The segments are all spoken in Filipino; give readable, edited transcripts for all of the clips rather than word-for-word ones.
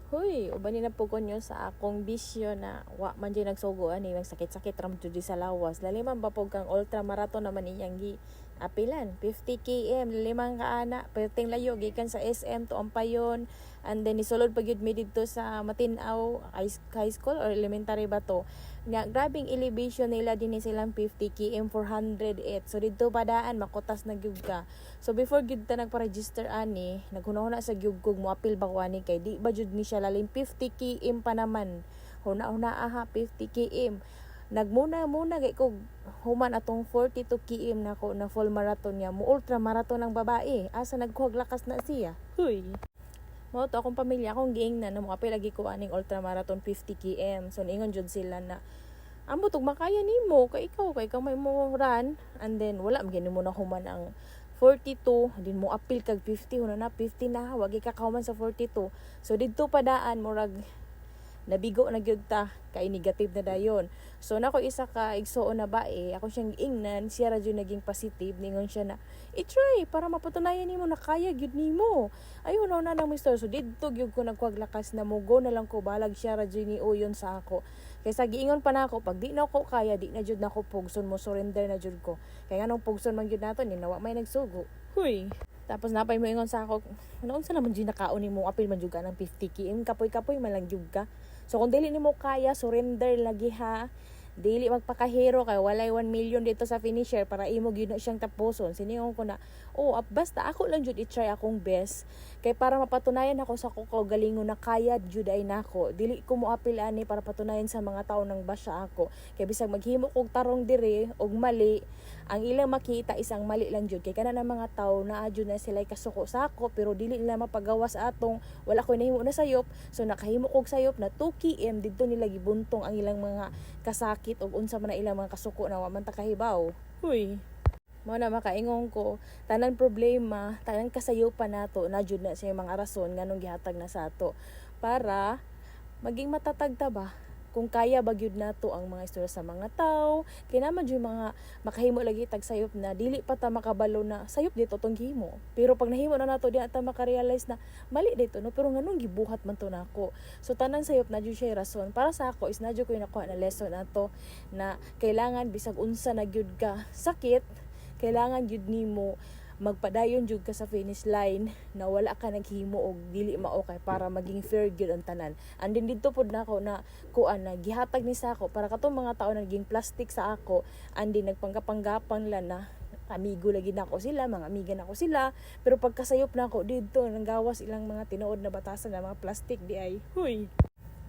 Hoy, uban ni na po ko nyo sa akong bisyo na wa man dyan nagsugo ani nagsakit-sakit ram jud sa lawas. Laliman ba po kang ultra marathon naman iyang gi apilan 50 km limang ka ana perting layo gikan sa SM to Ampayon and then isulod pa gyud mi didto sa Matinaw high school or elementary ba to. Nga grabing elevation nila dinhi silang 50 km 408. So didto padaan makutas na gyud ka. So before gyud ta nagpa-register ani, naghuna-huna sa gyud kog moapil ba ko ani kay di ba jud ni siya lalim 50 km pa naman. Huna-huna aha 50 km. Nagmuna kay kog human atong 42 km nako na full marathon niya. Mo ultra marathon ang babae. Asa nagkuhag lakas na siya. Huy. Mao to akong pamilya akong giingnan na mo apil lagi ko aning ultra marathon 50 km. So niingon jud sila na amo tug makaya nimo kay ikaw kay kamay mo run and then wala magini mo na human ang 42 din mo apil kag 50 huno na 50 na wagi ka kauman sa 42. So didto padaan murag nabigo na gyud ta kay negative na dayon. So nako isa ka igsuon na bae ako siyang ingnan siya ra jud naging positive ningon siya na i-try para mapatunayan nimo na kaya gyud nimo. Ayun na nang mister so didto gyud ko nagkuag lakas na mugo na lang ko balag siya ra jud ni uyon sa ako. Kaysa giingon pa nako pag di na ko kaya di na jud nako pugson mo surrender na jud ko. Kaya anong pugson man jud nato ni nawa may nagsugo. Huy. Tapos napay mo ingon sa ako, ano sa naman jud nakaon nimo apil man jud ka ng 50 km kapoy-kapoy man lang jud ka. So kung dili nimo kaya surrender lagi ha. Dili magpakahero kay walay 1 million dito sa finisher para imo gyud na siyang tapuson. Siningon ko na, basta ako lang jud i-try akong best kay para mapatunayan ako sa ko galingon na kaya jud ay nako. Dili ko mo apil ani para patunayan sa mga tawo nang basya ako. Kay bisag maghimo kog tarong diri og mali, ang ilang makita isang mali lang jud kay kana ng mga tawo naa jud na sila kasuko sa ako pero dili nila mapagawas atong wala ko nahimo na sayop. So nakahimo kog sayop na 2 km didto nila gibuntong ang ilang mga kasakit ug unsa man na ilang mga kasuko na wa man ta kahibaw. Huy. Mao na makaingon ko tanan problema tanan kasayupan nato na jud na sa mga rason nganong gihatag na sa ato para maging matatag ta ba kung kaya bagyud nato ang mga istorya sa mga tao kay naman jud mga makahimo lagi tag sayop na dili pa ta makabalo na sayop dito tong gihimo pero pag nahimo na nato di ta makarealize na mali dito no pero nganong gibuhat man to nako. So tanan sayop na jud siya rason para sa ako is na jud ko nakuha na lesson nato na kailangan bisag unsa na gyud ka sakit kailangan jud nimo magpadayon jud ka sa finish line na wala ka naghimo og dili mao kay para maging fair gyud ang tanan. And then didto pod nako na kuan na gihatag ni sa ako para katong mga tao na naging plastic sa ako and then nagpanggapang la na amigo lagi nako sila, mga amiga nako sila, pero pagkasayop nako didto nanggawas ilang mga tinuod na batasan na mga plastic di ay. Huy.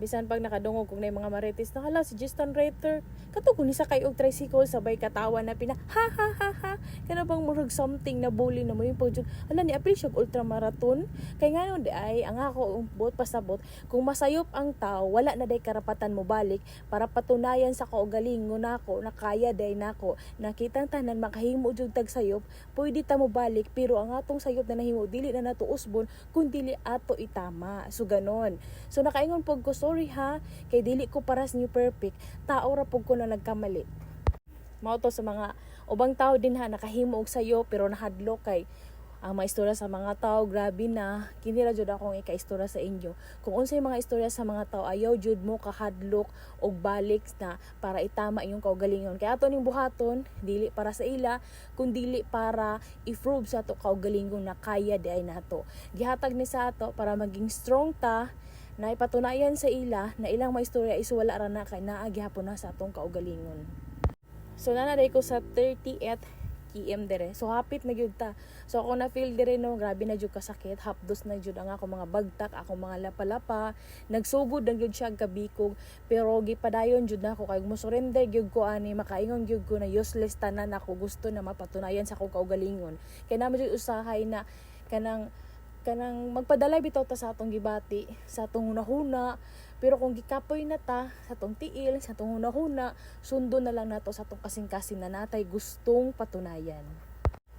Bisan pag nakadungog kung na mga marites na hala si Justin Rater kato kung isa kay og tricycle sabay katawa na pina ha ha ha ha kana bang murag something na bully na mo yung pag hala ni apil siya ultra marathon kay ngayon di ay ang ako buot pasabot kung masayop ang tao wala na day karapatan mo balik para patunayan sa kaugalingon nako na kaya day nako nakitang tanan makahimo jud tag sayop pwede ta mo balik pero ang atong sayop na nahimo dili na nato usbon kun dili ato itama so ganon. So nakaingon pog ko sorry ha kay dili ko paras new perfect tao ra pug ko na nagkamali. Mao to sa mga ubang tao din ha nakahimo og sayo pero nahadlok kay ang mga istorya sa mga tao grabe na kini ra jud akong ika-istorya sa inyo kung unsay mga istorya sa mga tao ayaw jud mo kahadlok og balik na para itama inyong kaugalingon kay ato ning buhaton dili para sa ila kun dili para i-prove sa ato kaugalingon na kaya di ay nato gihatag ni sa ato para maging strong ta na ipatunayan sa ila na ilang mga istorya is wala ra na kay naa gihapon na sa atong kaugalingon. So nanaday ko sa 30th km dire. So hapit na gyud ta. So ako na feel dire no grabe na jud kasakit. Hapdos na jud ang ako mga bagtak, ako mga lapalapa. Nagsugod na gyud siya kabikog pero gipadayon jud nako kay mo surrender gyud ko ani makaingon gyud ko na useless tanan ako gusto na mapatunayan sa akong kaugalingon. Kay naman jud usahay na kanang magpadalay bitaw ta sa atong gibati sa atong hunahuna pero kung gikapoy na ta sa atong tiil sa atong hunahuna sundo na lang nato sa atong kasing-kasing na natay gustong patunayan.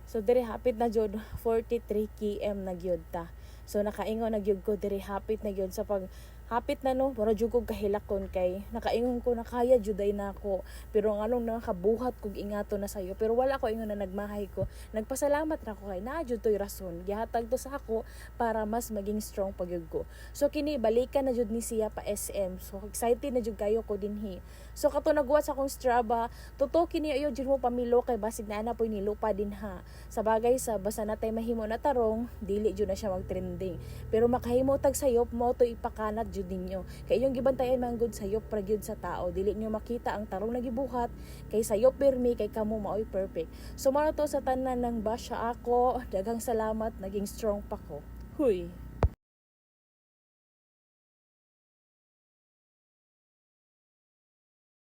So dire hapit na jud 43 km na gyud ta. So nakaingon na gyud ko dire hapit na gyud sa pag hapit na no, para jud ko kahilakon kay nakaingon ko na kaya juday na ako. Pero nganong nakabuhat kog ingato na sayo. Pero wala ko ingon na nagmahay ko. Nagpasalamat na ko kay naa jud toy rason. Gihatag to sa ako para mas maging strong pagyud ko. So kini balikan na jud ni siya pa SM. So excited na jud kayo ko dinhi. So kato nagwa sa akong Strava, totoo kini ayo jud mo pamilo kay basig na ana poy nilupa din ha. Sa bagay sa basta natay mahimo na tarong, dili jud na siya mag-trending. Pero makahimo tag sayop mo to ipakanat jud ninyo. Kay inyong gibantayan man gud sayop pra gyud sa tao. Dili nyo makita ang tarong nagibuhat kay sayop pirmi kay kamo maoy perfect. So mao to sa tanan ng basya ako, daghang salamat, naging strong pa ko. Huy.